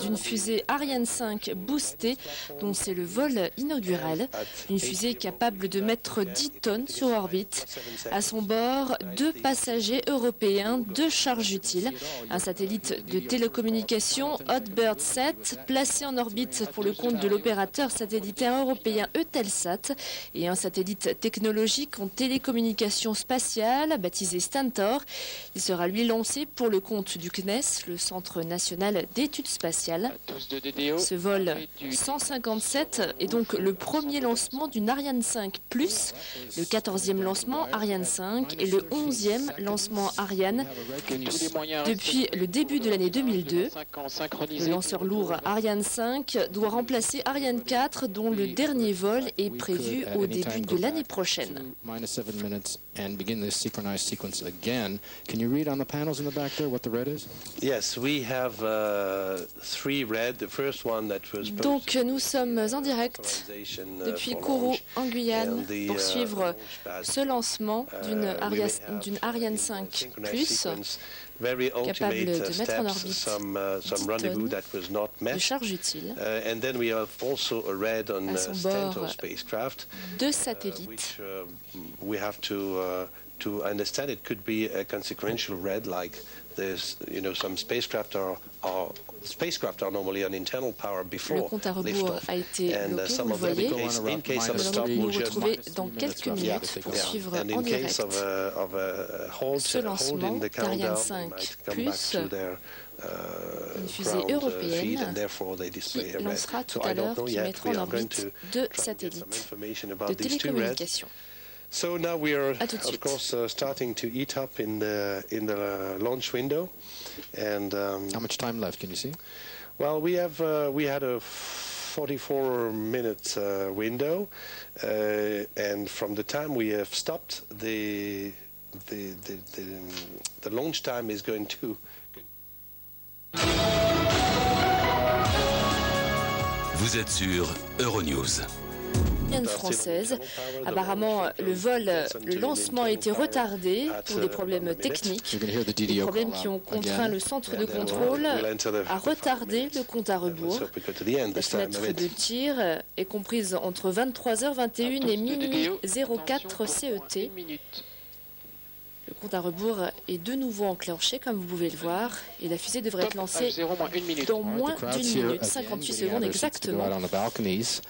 d'une fusée Ariane 5 boostée, dont c'est le vol inaugural. Une fusée capable de mettre 10 tonnes sur orbite. À son bord, 2 passagers européens, 2 charges utiles. Un satellite de télécommunication Hotbird 7, placé en orbite pour le compte de l'opérateur satellitaire européen Eutelsat, et un satellite technologique en télécommunication spatiale, baptisé Stentor. Il sera lui lancé pour le compte du CNES, le Centre national d'études spatiales. Ce vol 157 est donc le premier lancement d'une Ariane 5+, le 14e lancement Ariane 5 et le 11e lancement Ariane depuis le début de l'année 2002. Le lanceur lourd Ariane 5 doit remplacer Ariane 4, dont le dernier vol est prévu au début de l'année prochaine. And begin this synchronized sequence again. Can you read on the panels in the back there what the red is? Yes, we have 3 red. The first one that was Donc nous sommes en direct depuis Kourou en Guyane pour suivre ce lancement d'une Ariane 5+, capable de mettre en orbite 10 tonnes de charge utile. And then we have also a red on à son Stentor bord, spacecraft, 2 satellites. which we have to understand it could be a consequential red, like there's, some spacecraft are normally on internal power Le before compte à rebours liftoff, a été and bloqué, some vous of le them, voyez. in case of a Nous stop, allons nous will just retrouver dans quelques minutes pour suivre and en in direct case of a hold ce lancement in the d'Ariane countdown, 5+, they might come back to their une fusée ground feed, européenne and therefore they qui display a red. lancera tout So à I don't l'heure, know qui yet. mettra We en are going orbite to 2 try to get some satellites information de about these 2 reds. télécommunication. So now we are, À tout de of suite. course, starting to eat up in the launch window, and How much time left? Can you see? well, we had a 44 minutes window, and from the time we have stopped, the launch time is going to. Vous êtes sur Euronews. Française. Apparemment, le lancement a été retardé pour des problèmes techniques, des problèmes qui ont contraint le centre de contrôle à retarder le compte à rebours. La fenêtre de tir est comprise entre 23h21 et minuit 04 CET. Le compte à rebours est de nouveau enclenché, comme vous pouvez le voir, et la fusée devrait être lancée dans moins d'une minute, 58 secondes exactement.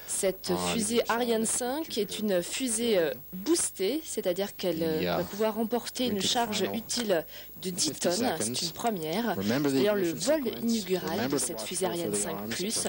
Cette fusée Ariane 5 est une fusée boostée, c'est-à-dire qu'elle va pouvoir emporter une charge utile de 10 tonnes, c'est une première. D'ailleurs, le vol inaugural de cette fusée Ariane 5+,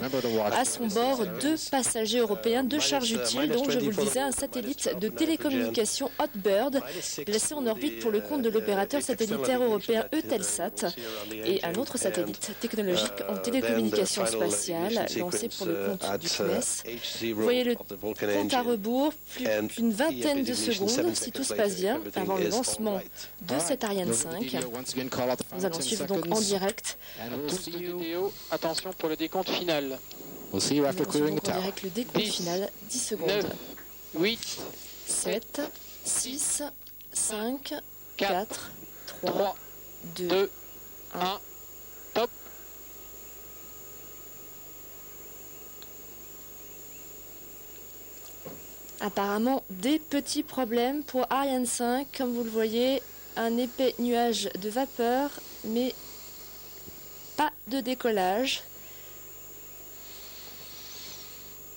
à son bord 2 passagers européens, 2 charges utiles, dont, je vous le disais, un satellite de télécommunication Hotbird, placé en orbite pour le compte de l'opérateur satellitaire européen Eutelsat, et un autre satellite technologique en télécommunication spatiale, lancé pour le compte du CNES. Vous voyez le compte à rebours, plus qu'une vingtaine de secondes, si tout se passe bien, avant le lancement de cette Ariane 5. Nous allons suivre donc en direct. Attention pour le décompte final. We'll see you after Nous clearing allons the tower. en direct le décompte 10, final, 10 secondes. 9, 8, 7, 6, 5, 4, 4, 3, 3, 2, 2, 1, top. Apparemment, des petits problèmes pour Ariane 5. Comme vous le voyez, un épais nuage de vapeur, mais pas de décollage.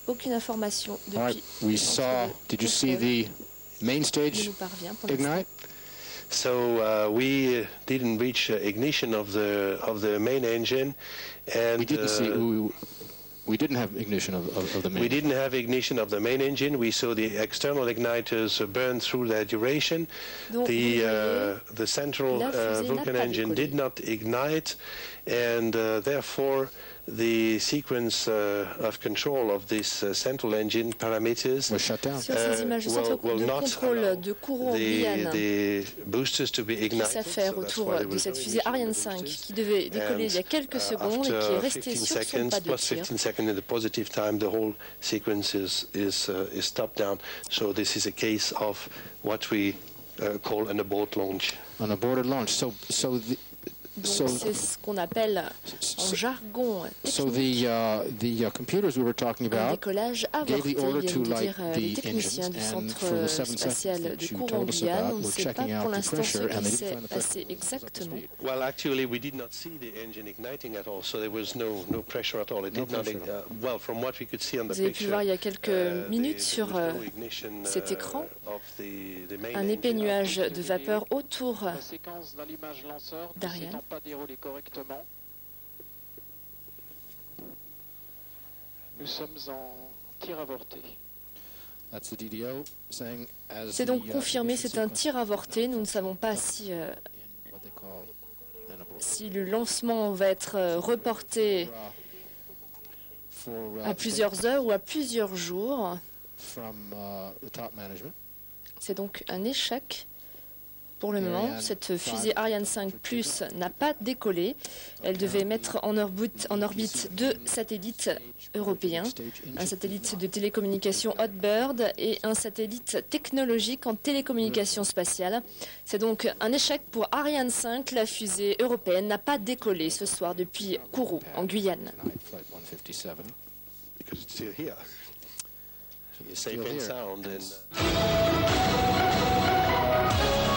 Aucune information All right, depuis. we saw. Did you see the main ne stage nous parvient pour l'instant. ignite? So we didn't reach ignition of the main engine, and We didn't see. We didn't have ignition of the main. we didn't have ignition of the main engine. We saw the external igniters burn through their duration. Donc, vous voyez, The central la fusée n'a Vulcan pas engine décollé. did not ignite, and therefore the sequence of control of this central engine parameters Was shut down. sur ces images de centre will de not contrôle allow de Kourou en Guyane, the boosters to be qui ignited. s'affaire So that's autour why there de was cette no fusée ignition of Ariane the 5 boosters. qui devait décoller il y a quelques secondes et qui est After restée 15 sur son seconds, pas de plus tir. 15 seconds in the positive time, the whole sequence is stopped down. So this is a case of what we call an abort launch. On a boarded launch. So Donc c'est ce qu'on appelle en jargon So technique the computers we were talking un about décollage avorté, gave the order viennent to de light dire les the techniciens engines, du and centre for the 7 spatial seconds de that you Kourou en told us Guyane. about, On ne we're sait pas checking out pour the l'instant ce pressure, and qui they didn't s'est find the passé pressure. exactement. Well, actually, we did not see the engine igniting at all, so there was no pressure at all. It did not. Well, from what we could see on the Vous avez pu picture, voir il y a quelques minutes sur there was no ignition, cet écran of the main un épais engine. nuage de vapeur autour La séquence d'allumage lanceur ne d'Ariane. s'étant pas déroulée correctement. Nous sommes en tir avorté. That's the DDO saying as C'est donc the, confirmé, ignition c'est un sequence tir avorté. Nous ne savons pas si, in what they call an abort. si le lancement va être reporté For, à plusieurs heures ou à plusieurs jours. from the top management. C'est donc un échec pour le moment. Cette fusée Ariane 5 Plus n'a pas décollé. Elle devait mettre en orbite 2 satellites européens, un satellite de télécommunication Hotbird et un satellite technologique en télécommunication spatiale. C'est donc un échec pour Ariane 5. La fusée européenne n'a pas décollé ce soir depuis Kourou, en Guyane. Tonight, flight 157. Because it's still here. He is Safe still and here. sound. And,